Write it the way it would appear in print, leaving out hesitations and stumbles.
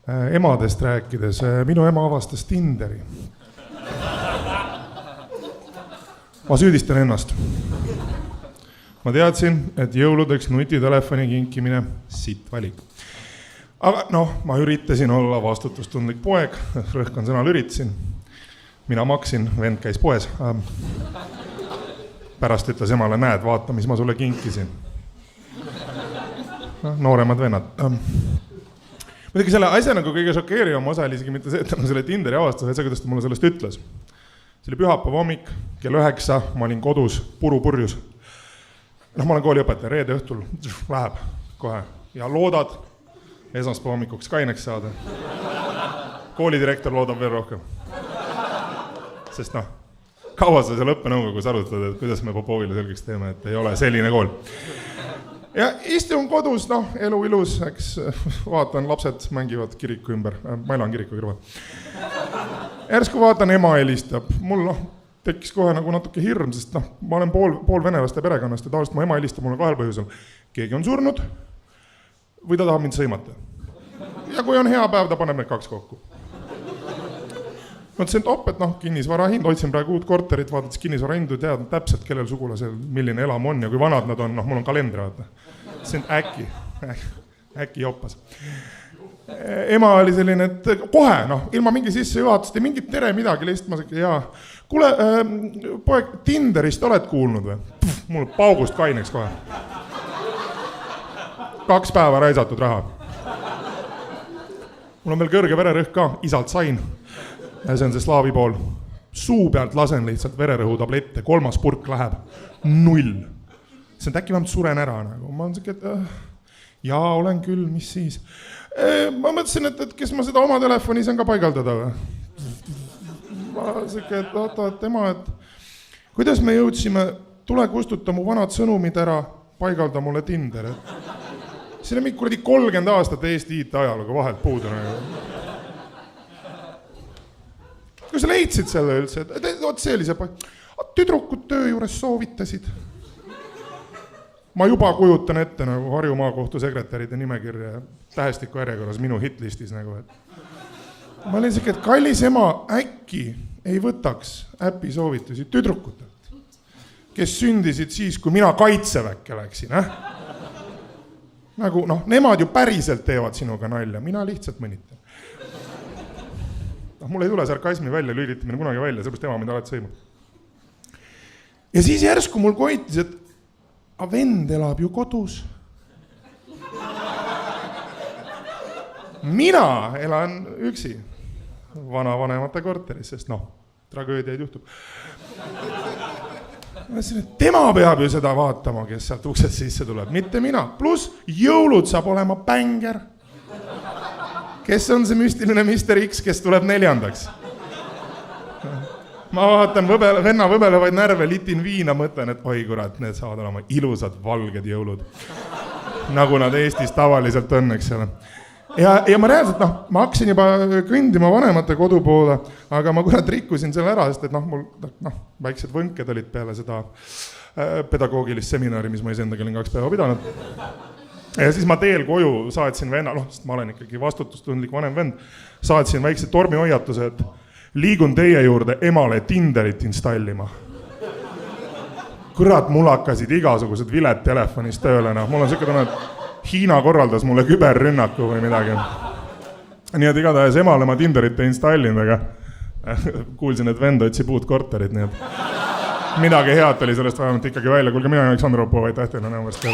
Emadest rääkides, minu ema avastas Tinderi. Ma süüdistan ennast. Ma teadsin, et jõuludeks nutitelefoni kinkimine sitt valik. Aga ma üritasin olla vastutustundlik poeg, rõhkan sõnal üritasin. Mina maksin, vend käis poes. Pärast ütles emale, näed, vaata, mis ma sulle kinkisin. Nooremad vennad. Muidugi selle asja nagu kõige šokeerivam osa oli isegi mitte see, et ta selle Tinderi avastas, et see, kuidas ta mulle sellest ütles. See oli pühapäeva hommik, kell 9, ma olin kodus, purjus. Ma olen kooliõpetaja, reede õhtul läheb kohe ja loodad esmaspäeva hommikuks kaineks saada. Koolidirektor loodab veel rohkem. Sest kaua sa seal õppenõukogus arutad, et kuidas me Popovile selgeks teeme, et ei ole selline kool. Ja istun kodus, elu ilus, eks vaatan, lapsed mängivad kiriku ümber, ma elan kiriku kõrval. Järsku vaatan, ema helistab, mul tekkis kohe nagu natuke hirm, sest ma olen pool venelaste perekonnast ja tavaliselt mu ema helistab mulle 2 põhjusel. Keegi on surnud või ta tahab mind sõimata. Ja kui on hea päev, ta paneb need 2 kokku. Mõtlesin, et kinnisvara hind, otsin praegu uut korterit, vaadates kinnisvara hindu, tead täpselt, kellel sugulasel, milline elam on ja kui vanad nad on, mul on kalendri vaata. See on äkki joppas. Ema oli selline, et kohe, ilma mingi sissejuhatust ja mingit tere midagi, lihtsalt ma sain, jaa. Kuule, poeg, Tinderist oled kuulnud või? Mul paugust kaineks kohe. 2 päeva raisatud raha. Mul on veel kõrge vererõhk ka, isalt sain. Ja see on see slaavi pool. Suu pealt lasen lihtsalt vererõhu tablette, 3. purk läheb 0. See on äkki vähemalt suren ära. Ma olen siuke, et jaa, olen küll, mis siis. Ma mõtlesin, et kes ma seda oma telefoni saan ka paigaldada või? Ma siuke, et oota, et tema, et kuidas me jõudsime, tule kustuta mu vanad sõnumid ära, paigalda mulle Tinder. Siin on mingi 30 aastat Eesti IT-ajalugu vahelt puudu. Kui sa leidsid selle üldse, et see oli see tüdrukud töö juures soovitasid. Ma juba kujutan ette nagu Harju maakohtu sekretäride nimekirja tähestiku järjekorras minu hitlistis. Ma olin siuke, et kallis ema äkki ei võtaks äpi soovitusi tüdrukutelt, kes sündisid siis, kui mina kaitseväkke läksin. Nagu, nemad ju päriselt teevad sinuga nalja, mina lihtsalt mõnitan. Mul ei tule sarkasmi välja, lülitamine kunagi välja, sellepärast ema mind alati sõimab. Ja siis järsku mul koitis, et vend elab ju kodus. Mina elan üksi vanavanemate korteris, sest tragöödiaid juhtub. Tema peab ju seda vaatama, kes sealt uksed sisse tuleb, mitte mina. Plus jõulud saab olema bänger. Kes on see müstiline Mr. X, kes tuleb 4. Ma vaatan venna võbelevaid närve, litin viina, mõtlen, et oi kurat, need saavad olema ilusad valged jõulud. Nagu nad Eestis tavaliselt on, eks ole. Ja ma reaalselt, ma hakkasin juba kõndima vanemate kodu poole, aga ma kurat rikkusin selle ära, sest et mul väiksed võnked olid peale seda pedagoogilist seminari, mis ma isendaga olin 2 päeva pidanud. Ja siis ma teel koju saatsin venna, sest ma olen ikkagi vastutustundlik vanem vend, saatsin väikse tormihoiatuse, et liigun teie juurde emale Tinderit installima. Kurat, mul hakkasid igasugused viled telefonis tööle. Mul on siuke tunne, et Hiina korraldas mulle küberrünnaku või midagi. Nii et igatahes emale ma Tinderit ei installin, aga kuulsin, et vend otsib uut korterit, nii et midagi head oli sellest vähemalt ikkagi välja. Kuulge, mina olen Aleksandr Opov, aitäh teile näemast.